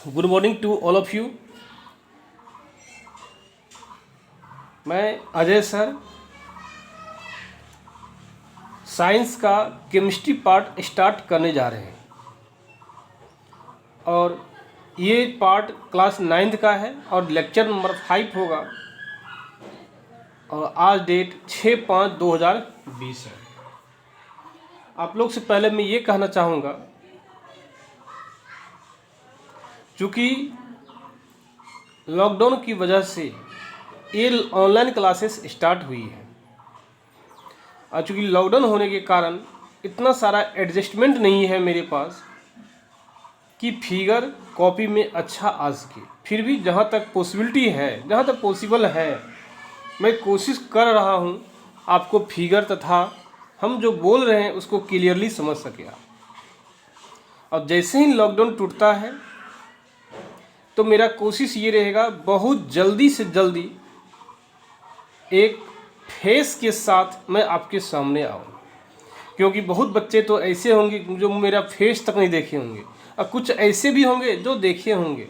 Good morning to all of you. मैं Ajay sir science का chemistry part start करने जा रहे हैं और ये पार्ट क्लास 9th का है और लेक्चर नंबर 5 होगा और आज डेट 6/5/2020 है। आप लोग से पहले मैं ये कहना चाहूँगा, चूँकि लॉकडाउन की वजह से ये ऑनलाइन क्लासेस स्टार्ट हुई है और चूँकि लॉकडाउन होने के कारण इतना सारा एडजस्टमेंट नहीं है मेरे पास कि फिगर कॉपी में अच्छा आ सके। फिर भी जहाँ तक पॉसिबिलिटी है, जहाँ तक पॉसिबल है, मैं कोशिश कर रहा हूँ आपको फिगर तथा हम जो बोल रहे हैं उसको क्लियरली समझ सके। और जैसे ही लॉकडाउन टूटता है तो मेरा कोशिश ये रहेगा बहुत जल्दी से जल्दी एक फेस के साथ मैं आपके सामने आऊँ, क्योंकि बहुत बच्चे तो ऐसे होंगे जो मेरा फेस तक नहीं देखे होंगे और कुछ ऐसे भी होंगे जो देखे होंगे।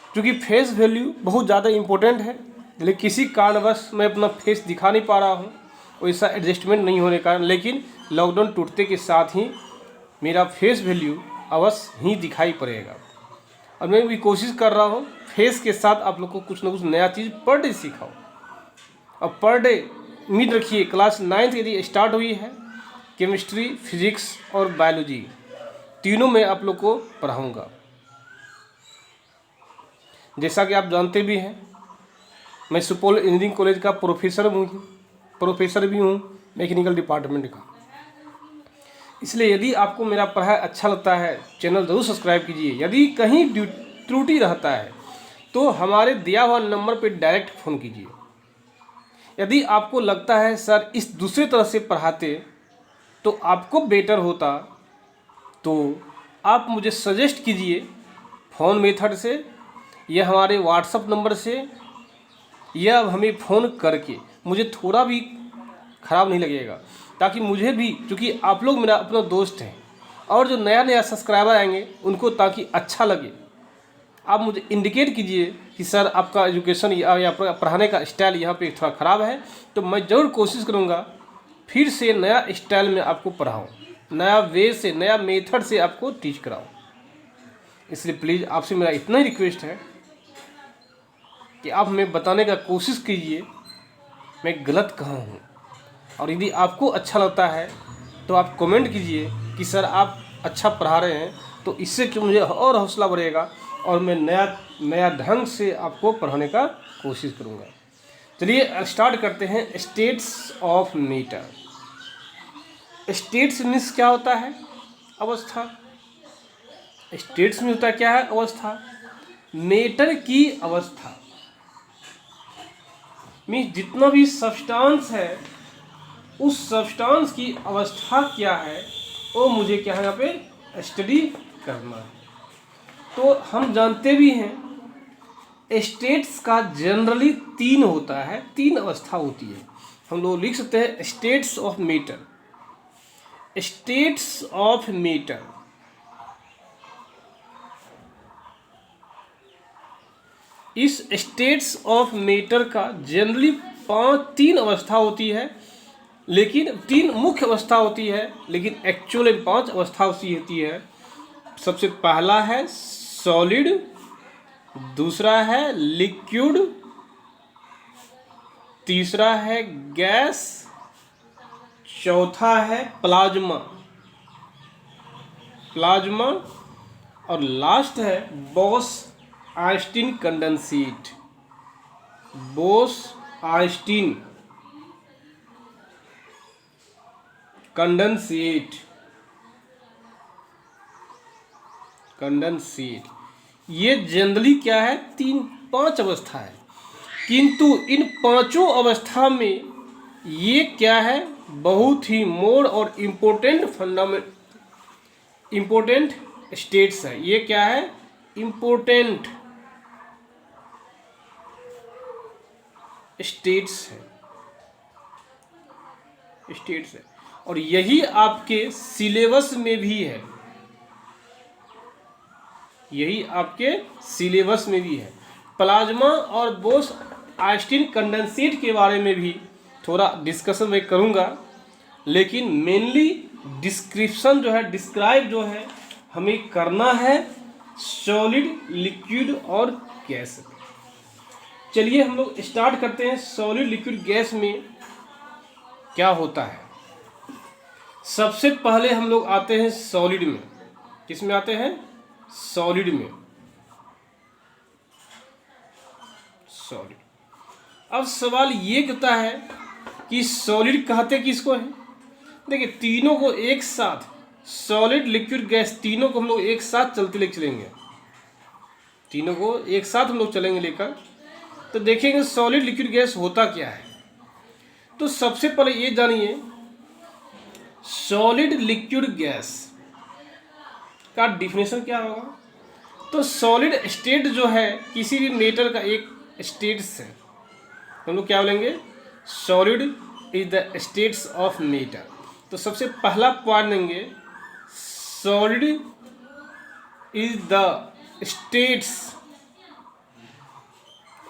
क्योंकि फेस वैल्यू बहुत ज़्यादा इम्पोर्टेंट है, लेकिन किसी कारणवश मैं अपना फेस दिखा नहीं पा रहा हूँ, वैसा एडजस्टमेंट नहीं होने के कारण। लेकिन लॉकडाउन टूटते के साथ ही मेरा फेस वैल्यू अवश्य ही दिखाई पड़ेगा और मैं भी कोशिश कर रहा हूँ फेस के साथ आप लोग को कुछ ना कुछ नया चीज़ पर डे सिखाऊँ। और पर डे उम्मीद रखिए क्लास 9th यदि स्टार्ट हुई है, केमिस्ट्री, फिजिक्स और बायोलॉजी तीनों में आप लोग को पढ़ाऊँगा। जैसा कि आप जानते भी हैं, मैं सुपौल इंजीनियरिंग कॉलेज का प्रोफेसर भी हूँ मैकेनिकल डिपार्टमेंट का। इसलिए यदि आपको मेरा पढ़ाई अच्छा लगता है, चैनल ज़रूर सब्सक्राइब कीजिए। यदि कहीं त्रुटि रहता है तो हमारे दिया हुआ नंबर पर डायरेक्ट फ़ोन कीजिए। यदि आपको लगता है सर इस दूसरे तरह से पढ़ाते तो आपको बेटर होता, तो आप मुझे सजेस्ट कीजिए फ़ोन मेथड से या हमारे व्हाट्सएप नंबर से या हमें फ़ोन करके। मुझे थोड़ा भी ख़राब नहीं लगेगा, ताकि मुझे भी, क्योंकि आप लोग मेरा अपना दोस्त हैं और जो नया नया सब्सक्राइबर आएंगे उनको ताकि अच्छा लगे, आप मुझे इंडिकेट कीजिए कि सर आपका एजुकेशन या पढ़ाने का स्टाइल यहाँ पे थोड़ा ख़राब है, तो मैं ज़रूर कोशिश करूँगा फिर से नया स्टाइल में आपको पढ़ाऊँ, नया वे से, नया मेथड से आपको टीच कराऊँ। इसलिए प्लीज़ आपसे मेरा इतना ही रिक्वेस्ट है कि आप हमें बताने का कोशिश कीजिए मैं गलत कहाँ हूँ। और यदि आपको अच्छा लगता है तो आप कमेंट कीजिए कि सर आप अच्छा पढ़ा रहे हैं, तो इससे कि मुझे और हौसला बढ़ेगा और मैं नया ढंग से आपको पढ़ाने का कोशिश करूँगा। चलिए स्टार्ट करते हैं। States of matter. States means क्या होता है? अवस्था। स्टेट्स में होता क्या है? अवस्था। मैटर की अवस्था मीन्स जितना भी सब्सटेंस है उस सब्सटेंस की अवस्था क्या है वो मुझे क्या है यहाँ पे स्टडी करना है। तो हम जानते भी हैं स्टेट्स का जनरली 3 होता है, 3 अवस्था होती है। हम लोग लिख सकते हैं states of matter. States of matter इस स्टेट्स ऑफ मैटर का जनरली 3 अवस्था होती है, लेकिन 3 मुख्य अवस्था होती है, लेकिन एक्चुअल में 5 अवस्था होती है। सबसे पहला है सॉलिड, दूसरा है लिक्विड, तीसरा है गैस, चौथा है प्लाज्मा और लास्ट है बोस-आइंस्टीन कंडेंसेट। बोस-आइंस्टीन कंडेंसेट ये जनरली क्या है? 5 अवस्था है, किंतु इन 5 अवस्था में ये क्या है? बहुत ही मोर और इम्पोर्टेंट स्टेट्स है। ये क्या है? इम्पोर्टेंट स्टेट्स है और यही आपके सिलेबस में भी है। यही आपके सिलेबस में भी है। प्लाज्मा और बोस आइंस्टीन कंडेंसेट के बारे में भी थोड़ा डिस्कशन मैं करूँगा, लेकिन मेनली डिस्क्रिप्शन जो है, डिस्क्राइब जो है हमें करना है सॉलिड, लिक्विड और गैस। चलिए हम लोग स्टार्ट करते हैं। सॉलिड, लिक्विड, गैस में क्या होता है। सबसे पहले हम लोग आते हैं सॉलिड में। किस में आते हैं? सॉलिड में। सॉलिड। अब सवाल ये कहता है कि सॉलिड कहते किसको है। देखिए तीनों को एक साथ, सॉलिड, लिक्विड, गैस, तीनों को हम लोग एक साथ चलते लेकर चलेंगे। तीनों को एक साथ हम लोग चलेंगे लेकर, तो देखेंगे सॉलिड, लिक्विड, गैस होता क्या है। तो सबसे पहले ये जानिए सॉलिड, लिक्विड, गैस का डिफिनेशन क्या होगा। तो सॉलिड स्टेट जो है किसी भी मेटर का एक स्टेट से, हम लोग क्या बोलेंगे? Solid is the states of matter. तो सबसे पहला पॉइंट देंगे solid is the states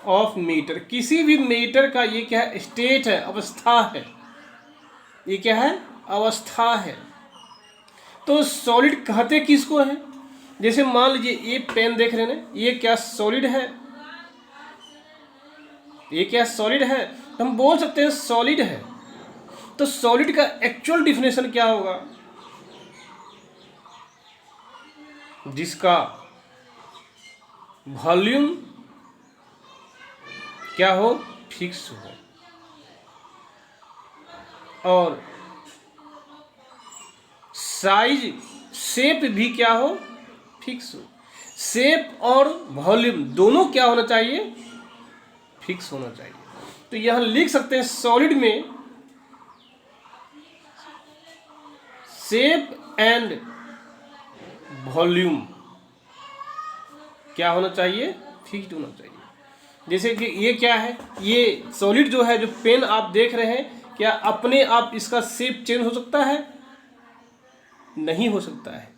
of matter. किसी भी मेटर का ये क्या है? स्टेट है, अवस्था है। ये क्या है? अवस्था है। तो सॉलिड कहते किसको है? जैसे मान लीजिए ये पेन देख रहे हैं, ये क्या सॉलिड है? ये क्या सॉलिड है? तो हम बोल सकते हैं सॉलिड है। तो सॉलिड का एक्चुअल डिफिनेशन क्या होगा? जिसका वॉल्यूम क्या हो? फिक्स हो, और साइज, शेप भी क्या हो? फिक्स हो। शेप और वॉल्यूम दोनों क्या होना चाहिए? फिक्स होना चाहिए। तो यहां लिख सकते हैं सॉलिड में शेप एंड वॉल्यूम क्या होना चाहिए? फिक्स्ड होना चाहिए। जैसे कि ये क्या है? ये सॉलिड जो है, जो पेन आप देख रहे हैं, क्या अपने आप इसका शेप चेंज हो सकता है? नहीं हो सकता है।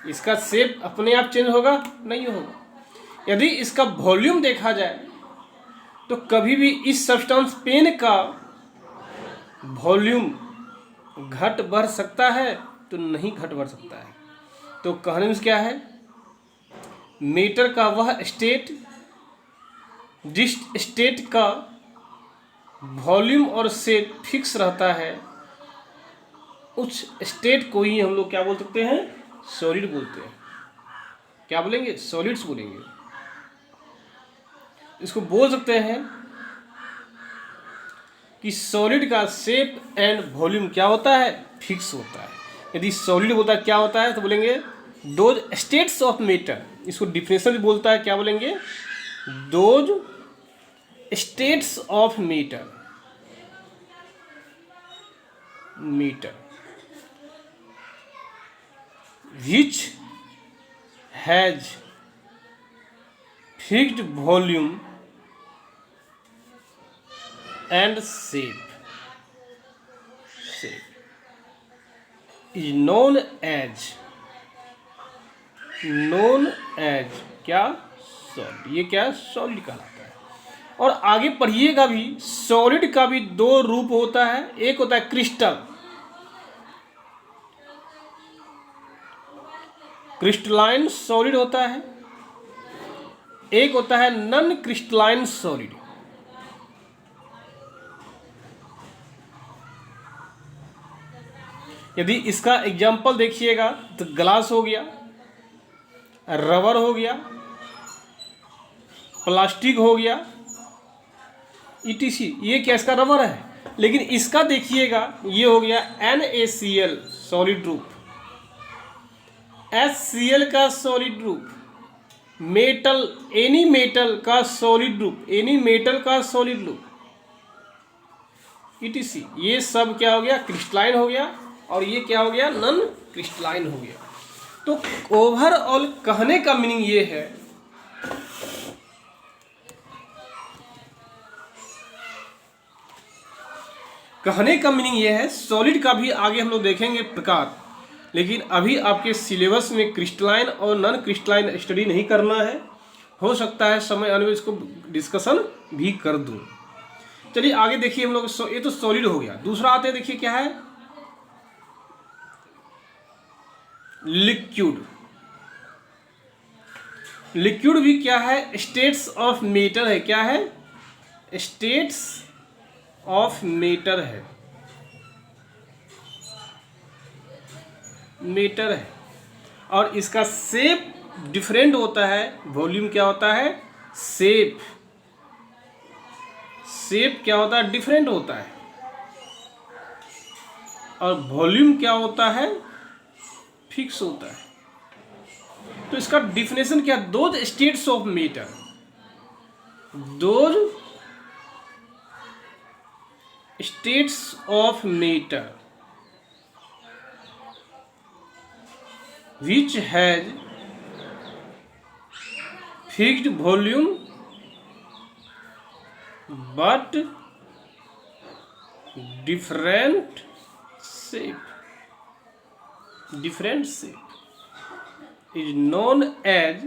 इसका शेप अपने आप चेंज होगा? नहीं होगा। यदि इसका वॉल्यूम देखा जाए तो कभी भी इस सब्सटेंस पेन का वॉल्यूम घट बढ़ सकता है? तो नहीं घट बढ़ सकता है। तो कहने में क्या है? मेटर का वह स्टेट जिस स्टेट का वॉल्यूम और शेप फिक्स रहता है, उस स्टेट को ही हम लोग क्या बोल सकते हैं? सॉलिड बोलते हैं। क्या बोलेंगे? सॉलिड्स बोलेंगे। इसको बोल सकते हैं कि सॉलिड का शेप एंड वॉल्यूम क्या होता है? फिक्स होता है। यदि सॉलिड होता है क्या होता है? तो बोलेंगे दोज स्टेट्स ऑफ मेटर। इसको डिफिनेशन भी बोलता है, क्या बोलेंगे? Those states of matter, meter which has fixed volume and shape is known as क्या? सॉलिड। ये क्या? सॉलिड कहलाता है। और आगे पढ़िएगा भी, सॉलिड का भी दो रूप होता है। एक होता है क्रिस्टल, क्रिस्टलाइन सॉलिड होता है। एक होता है नॉन क्रिस्टलाइन सॉलिड। यदि इसका एग्जाम्पल देखिएगा तो ग्लास हो गया, रबर हो गया, प्लास्टिक हो गया, ETC। ये क्या? इसका रबर है। लेकिन इसका देखिएगा, ये हो गया NaCl सॉलिड ग्रुप, HCl का solid group, metal, any metal का सॉलिड ग्रुप, एनी मेटल का सॉलिड ग्रुप, ETC। ये सब क्या हो गया? क्रिस्टलाइन हो गया। और ये क्या हो गया? नॉन क्रिस्टलाइन हो गया। तो ओवरऑल कहने का मीनिंग ये है, कहने का मीनिंग ये है, सॉलिड का भी आगे हम लोग देखेंगे प्रकार। लेकिन अभी आपके सिलेबस में क्रिस्टलाइन और नॉन क्रिस्टलाइन स्टडी नहीं करना है। हो सकता है समय आने में इसको डिस्कशन भी कर दूं। चलिए आगे देखिए हम लोग, ये तो सॉलिड हो गया। दूसरा आते हैं, देखिए क्या है, लिक्विड। लिक्विड भी क्या है, स्टेट्स ऑफ मैटर है। क्या है, स्टेट्स ऑफ मैटर है, मैटर है। और इसका शेप डिफरेंट होता है। वॉल्यूम क्या होता है, शेप, शेप क्या होता है, डिफरेंट होता है। और वॉल्यूम क्या होता है, फिक्स होता है। तो इसका डिफिनेशन क्या, those states of matter, those states of matter which has fixed volume but different shape, is known as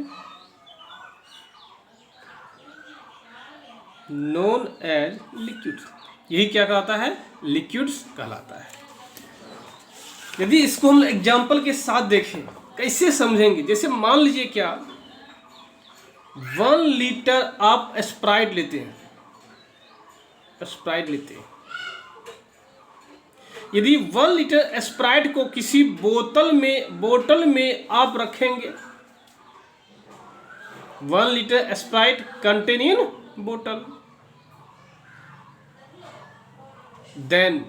liquids। यही क्या कहलाता है, लिक्विड्स कहलाता है। यदि इसको हम एग्जाम्पल के साथ देखें, कैसे समझेंगे, जैसे मान लीजिए क्या 1 लीटर आप स्प्राइट लेते हैं, यदि 1 लीटर स्प्राइट को किसी बोतल में आप रखेंगे, 1 लीटर स्प्राइट कंटेन इन बोतल, then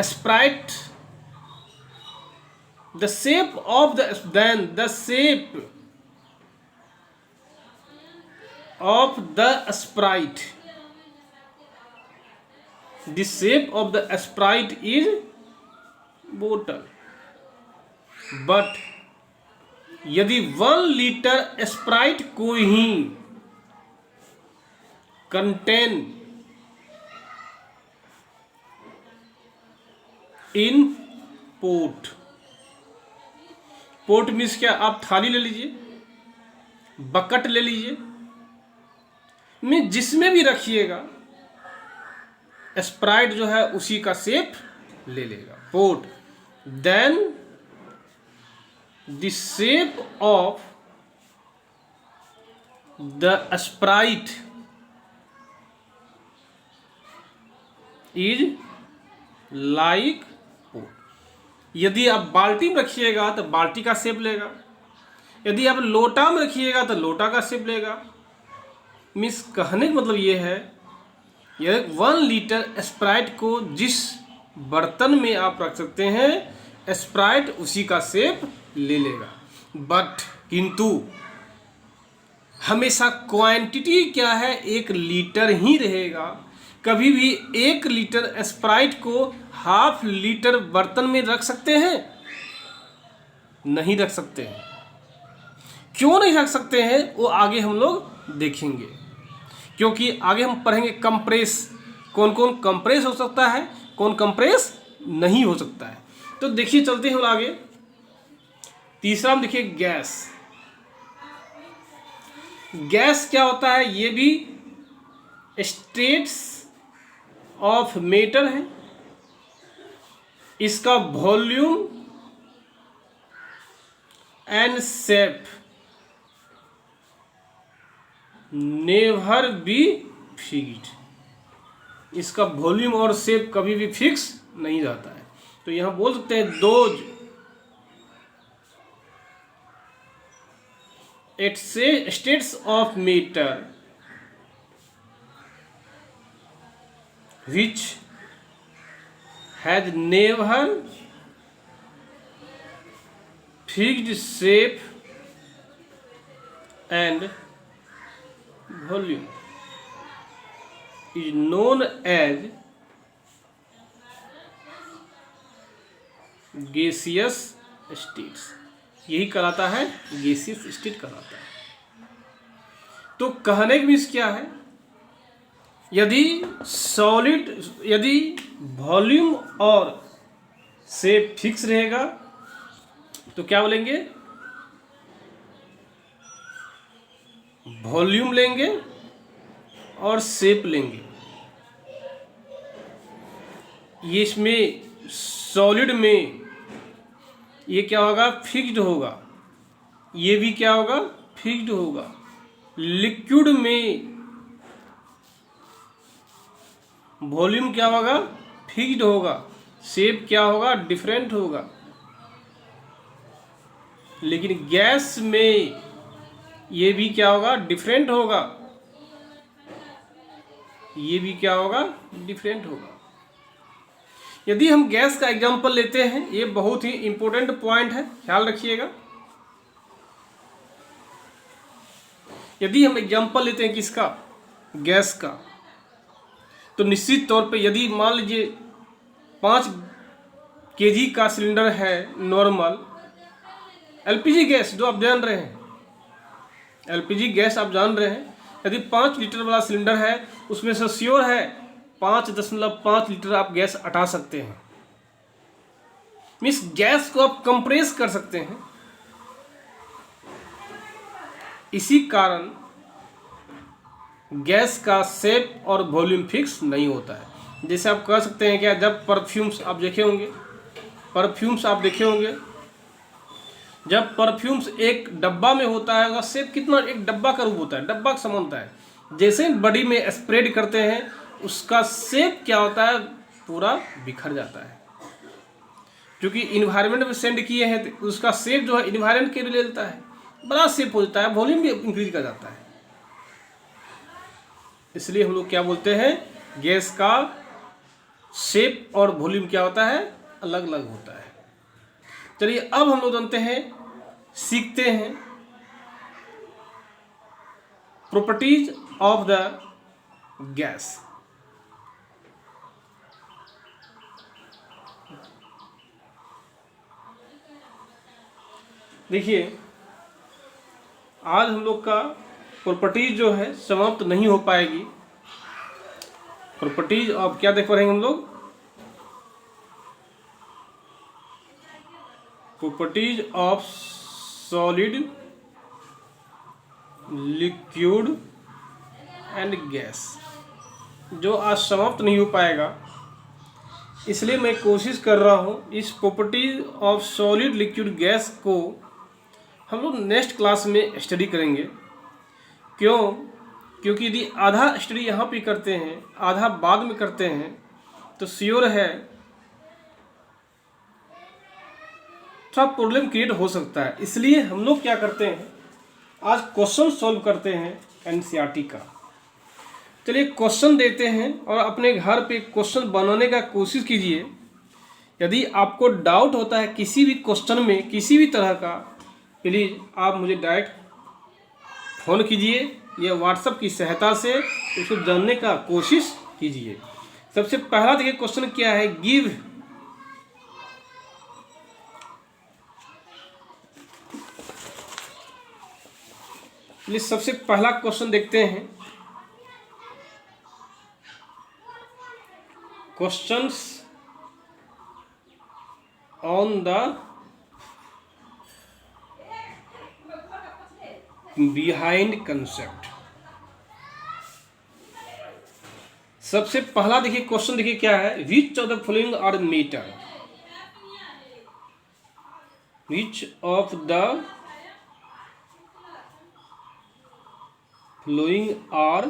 sprite the shape of the sprite is bottle। but यदि 1 लीटर स्प्राइट को ही contain in pot, pot means क्या, आप थाली ले लीजिए, बकेट ले लीजिए, में जिसमें भी रखिएगा स्प्राइट जो है उसी का शेप ले लेगा, pot. Then the shape of the sprite is like pot. यदि आप बाल्टी में रखिएगा तो बाल्टी का शेप लेगा, यदि आप लोटा में रखिएगा तो लोटा का शेप लेगा। मीन्स कहने का मतलब ये है, यह 1 लीटर स्प्राइट को जिस बर्तन में आप रख सकते हैं, स्प्राइट उसी का शेप ले लेगा। बट किंतु हमेशा क्वांटिटी क्या है, 1 लीटर ही रहेगा। कभी भी 1 लीटर स्प्राइट को ½ लीटर बर्तन में रख सकते हैं? नहीं रख सकते हैं। क्यों नहीं रख सकते हैं वो आगे हम लोग देखेंगे, क्योंकि आगे हम पढ़ेंगे कंप्रेस, कौन कौन कंप्रेस हो सकता है, कौन कंप्रेस नहीं हो सकता है। तो देखिए चलते हैं हम आगे। तीसरा हम देखिए गैस। गैस क्या होता है, ये भी स्टेट्स ऑफ मैटर है। इसका volume and shape never be fixed. इसका वॉल्यूम और शेप कभी भी फिक्स नहीं रहता है। तो यहां बोल सकते हैं those states of matter which has never fixed shape and volume is known as gaseous states। यही कहलाता है, गैसियस स्टेट कहलाता है। तो कहने की मीन्स क्या है, यदि सॉलिड, यदि वॉल्यूम और शेप फिक्स रहेगा तो क्या बोलेंगे, वॉल्यूम लेंगे और शेप लेंगे। ये इसमें सॉलिड में ये क्या होगा, फिक्स्ड होगा, ये भी क्या होगा, फिक्स्ड होगा। लिक्विड में वॉल्यूम क्या होगा, फिक्स्ड होगा, शेप क्या होगा, डिफरेंट होगा। लेकिन गैस में ये भी क्या होगा, डिफरेंट होगा, ये भी क्या होगा, डिफरेंट होगा। यदि हम गैस का एग्जांपल लेते हैं, ये बहुत ही इंपॉर्टेंट पॉइंट है, ख्याल रखिएगा। यदि हम एग्जांपल लेते हैं किसका, गैस का, तो निश्चित तौर पे यदि मान लीजिए 5 kg का सिलेंडर है नॉर्मल, एलपीजी गैस जो आप जान रहे हैं, एलपीजी गैस आप जान रहे हैं, यदि 5 लीटर वाला सिलेंडर है, उसमें से श्योर है 5.5 लीटर आप गैस हटा सकते हैं। मीन्स गैस को आप कंप्रेस कर सकते हैं। इसी कारण गैस का शेप और वॉल्यूम फिक्स नहीं होता है। जैसे आप कह सकते हैं क्या, जब परफ्यूम्स आप देखे होंगे, जब परफ्यूम्स एक डब्बा में होता है, उसका शेप कितना, एक डब्बा का रूप होता है, डब्बा का समान होता है। जैसे बॉडी में स्प्रेड करते हैं, उसका शेप क्या होता है, पूरा बिखर जाता है। क्योंकि इन्वायरमेंट में सेंड किए हैं, तो उसका शेप जो है इन्वायरमेंट के लिए लेता है, बड़ा शेप हो जाता है, वॉल्यूम भी इंक्रीज कर जाता है। इसलिए हम लोग क्या बोलते हैं, गैस का शेप और वॉल्यूम क्या होता है, अलग अलग होता है। चलिए अब हम लोग जानते हैं, सीखते हैं प्रॉपर्टीज ऑफ द गैस। देखिए, आज हम लोग का प्रॉपर्टीज जो है समाप्त नहीं हो पाएगी। प्रॉपर्टीज ऑफ क्या देख पढ़ेंगे हम लोग, properties of solid, liquid and gas, जो आज समाप्त नहीं हो पाएगा। इसलिए मैं कोशिश कर रहा हूँ इस properties of solid, liquid, gas को हम लोग नेक्स्ट क्लास में स्टडी करेंगे। क्यों? क्योंकि यदि आधा स्टडी यहाँ पे करते हैं, आधा बाद में करते हैं, तो श्योर है थोड़ा प्रॉब्लम क्रिएट हो सकता है। इसलिए हम लोग क्या करते हैं, आज क्वेश्चन सॉल्व करते हैं एनसीईआरटी का। चलिए क्वेश्चन देते हैं और अपने घर पे क्वेश्चन बनाने का कोशिश कीजिए। यदि आपको डाउट होता है किसी भी क्वेश्चन में, किसी भी तरह का, प्लीज़ आप मुझे डायरेक्ट फ़ोन कीजिए या व्हाट्सएप की सहायता से उसको जानने का कोशिश कीजिए। सबसे पहला देखिए क्वेश्चन क्या है, गिव प्लीज सबसे पहला क्वेश्चन देखते हैं। Questions on the behind concept. सबसे पहला देखिए क्वेश्चन, देखिए क्या है, which of the following are matter, which of the following are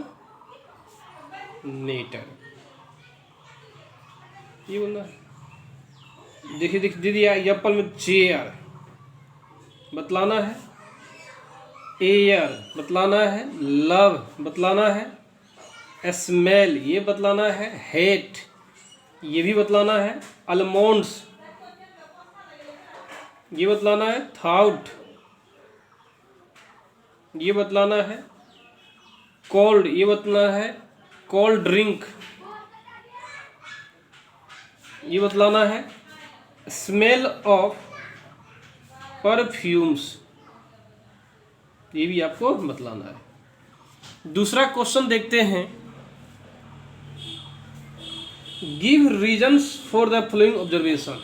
matter, ये बोलना है। देखिए देखिए दीदी, एप्पल में चेयर बतलाना है, एयर बतलाना है, लव बतलाना है, स्मेल ये बतलाना है, हेट ये भी बतलाना है, अलमोंड्स ये बतलाना है, थाउट ये बतलाना है, कोल्ड ये बतलाना है, कोल्ड ड्रिंक ये बतलाना है, स्मेल ऑफ परफ्यूम्स ये भी आपको बतलाना है। दूसरा क्वेश्चन देखते हैं, give reasons for the following observation.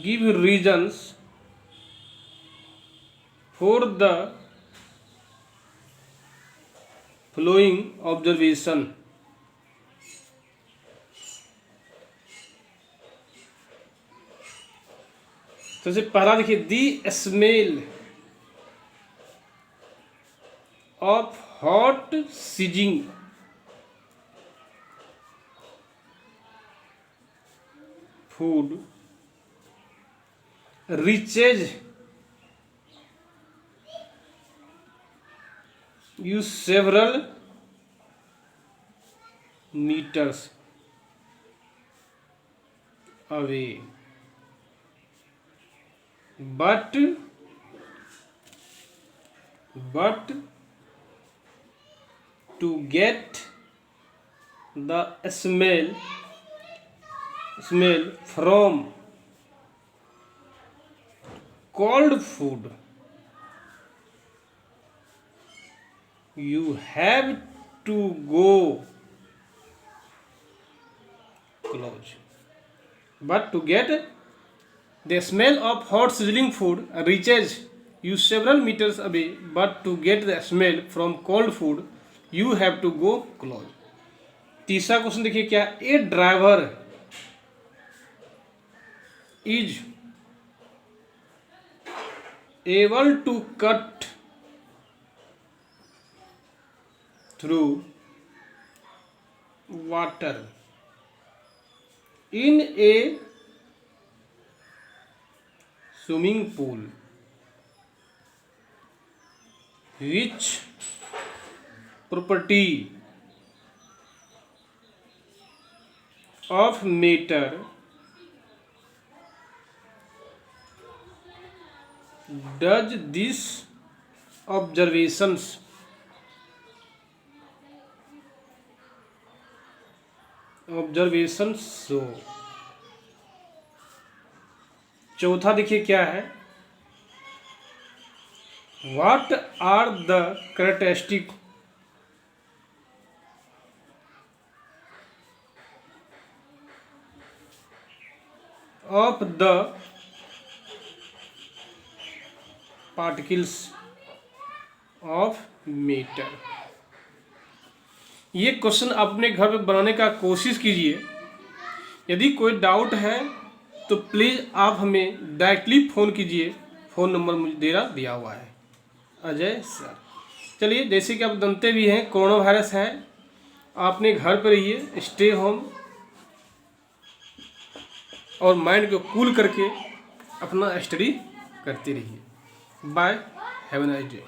Give reasons for the flowing observation. सबसे पहला देखिए, the smell of hot sizzling food reaches you several meters away, but to get the smell from cold food you have to go close. But to get the smell of hot sizzling food reaches you several meters away, but to get the smell from cold food you have to go close. तीसरा question देखिए क्या, a driver is able to cut through water in a swimming pool which property of matter does this observations show। चौथा देखिए क्या है, what are the characteristic of the particles of matter. ये question अपने घर पे बनाने का कोशिश कीजिए। यदि कोई डाउट है तो प्लीज़ आप हमें डायरेक्टली फ़ोन कीजिए। फ़ोन नंबर मुझे दिया हुआ है, अजय सर। चलिए, जैसे कि आप जानते भी हैं कोरोना वायरस है, आपने घर पर रहिए, स्टे होम, और माइंड को कूल करके अपना स्टडी करते रहिए। Bye, have a nice day.